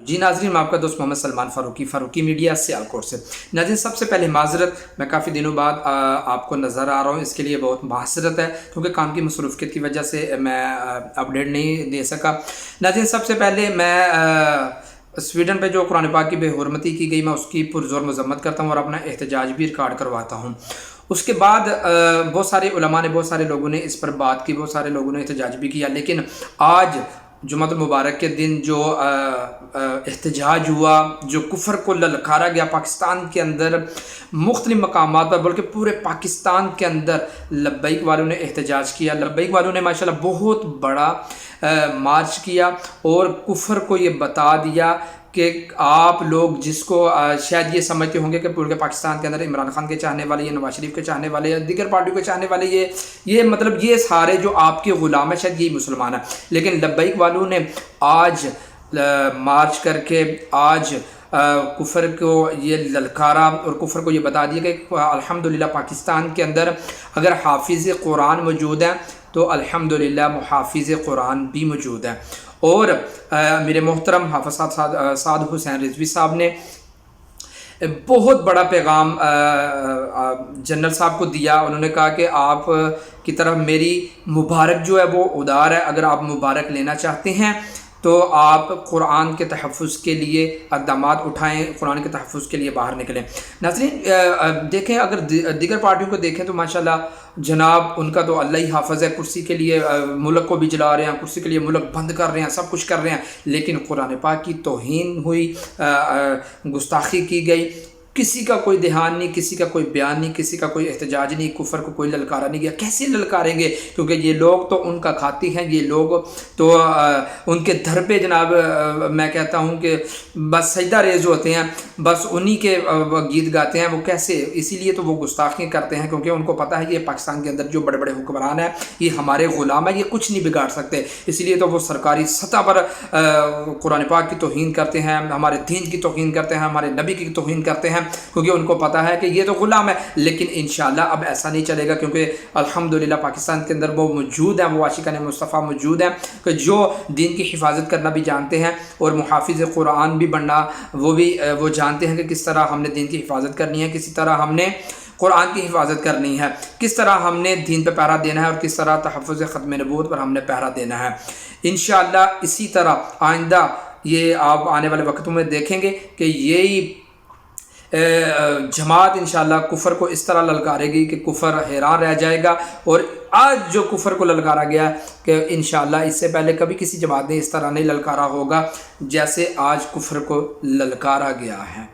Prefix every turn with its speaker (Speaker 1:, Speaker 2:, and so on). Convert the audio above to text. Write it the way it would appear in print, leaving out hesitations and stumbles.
Speaker 1: جی ناظرین، میں آپ کا دوست محمد سلمان فاروقی میڈیا سیالکوٹ سے۔ ناظرین، سب سے پہلے معذرت، میں کافی دنوں بعد آپ کو نظر آ رہا ہوں، اس کے لیے بہت معذرت ہے کیونکہ کام کی مصروفیت کی وجہ سے میں اپڈیٹ نہیں دے سکا۔ ناظرین، سب سے پہلے میں سویڈن پہ جو قرآن پاک کی بے حرمتی کی گئی، میں اس کی پرزور مذمت کرتا ہوں اور اپنا احتجاج بھی ریکارڈ کرواتا ہوں۔ اس کے بعد بہت سارے علماء نے، بہت سارے لوگوں نے اس پر بات کی، بہت سارے لوگوں نے احتجاج بھی کیا، لیکن آج جمعہ المبارک کے دن جو احتجاج ہوا، جو کفر کو للکارا گیا پاکستان کے اندر مختلف مقامات پر، بلکہ پورے پاکستان کے اندر لبیک والوں نے احتجاج کیا۔ لبیک والوں نے ماشاءاللہ بہت بڑا مارچ کیا اور کفر کو یہ بتا دیا کہ آپ لوگ جس کو شاید یہ سمجھتے ہوں گے کہ پورے پاکستان کے اندر عمران خان کے چاہنے والے، یا نواز شریف کے چاہنے والے، یا دیگر پارٹیوں کے چاہنے والے، یہ مطلب یہ سارے جو آپ کے غلام ہیں، شاید یہی مسلمان ہیں۔ لیکن لبیک والوں نے آج مارچ کر کے آج کفر کو یہ للکارا اور کفر کو یہ بتا دیا کہ الحمدللہ پاکستان کے اندر اگر حافظ قرآن موجود ہیں تو الحمدللہ محافظ قرآن بھی موجود ہیں۔ اور میرے محترم حافظ سعد حسین رضوی صاحب نے بہت بڑا پیغام جنرل صاحب کو دیا۔ انہوں نے کہا کہ آپ کی طرف میری مبارک جو ہے وہ ادار ہے، اگر آپ مبارک لینا چاہتے ہیں تو آپ قرآن کے تحفظ کے لیے اقدامات اٹھائیں، قرآن کے تحفظ کے لیے باہر نکلیں۔ ناظرین، دیکھیں اگر دیگر پارٹیوں کو دیکھیں تو ماشاءاللہ جناب ان کا تو اللہ ہی حافظ ہے، کرسی کے لیے ملک کو بھی جلا رہے ہیں، کرسی کے لیے ملک بند کر رہے ہیں، سب کچھ کر رہے ہیں، لیکن قرآن پاک کی توہین ہوئی، گستاخی کی گئی، کسی کا کوئی دھیان نہیں، کسی کا کوئی بیان نہیں، کسی کا کوئی احتجاج نہیں، کفر کو کوئی للکارا نہیں گیا۔ کیسے للکاریں گے؟ کیونکہ یہ لوگ تو ان کا کھاتی ہیں، یہ لوگ تو ان کے دھر پہ جناب میں کہتا ہوں کہ بس سجدہ ریز ہوتے ہیں، بس انہی کے گیت گاتے ہیں۔ وہ کیسے؟ اسی لیے تو وہ گستاخی کرتے ہیں کیونکہ ان کو پتہ ہے یہ پاکستان کے اندر جو بڑے بڑے حکمران ہیں یہ ہمارے غلام ہیں، یہ کچھ نہیں بگاڑ سکتے۔ اسی لیے تو وہ سرکاری سطح پر قرآن پاک کی توہین کرتے ہیں، ہمارے دین کی توہین کرتے ہیں، ہمارے نبی کی توہین کرتے ہیں، کیونکہ ان کو پتہ ہے کہ یہ تو غلام ہے۔ لیکن انشاءاللہ اب ایسا نہیں چلے گا، کیونکہ الحمدللہ پاکستان کے اندر وہ موجود ہیں، وہ عاشقان مصطفیٰ موجود ہیں کہ جو دین کی حفاظت کرنا بھی جانتے ہیں اور محافظ قرآن بھی بننا وہ جانتے ہیں کہ کس طرح ہم نے دین کی حفاظت کرنی ہے، کسی طرح ہم نے قرآن کی حفاظت کرنی ہے، کس طرح ہم نے دین پہ پہرا دینا ہے اور کس طرح تحفظ ختم نبوت پر ہم نے پہرا دینا ہے۔ انشاءاللہ اسی طرح آئندہ یہ آپ آنے والے وقتوں میں دیکھیں گے کہ یہی جماعت انشاءاللہ کفر کو اس طرح للکارے گی کہ کفر حیران رہ جائے گا۔ اور آج جو کفر کو للکارا گیا کہ انشاءاللہ اس سے پہلے کبھی کسی جماعت نے اس طرح نہیں للکارا ہوگا جیسے آج کفر کو للکارا گیا ہے۔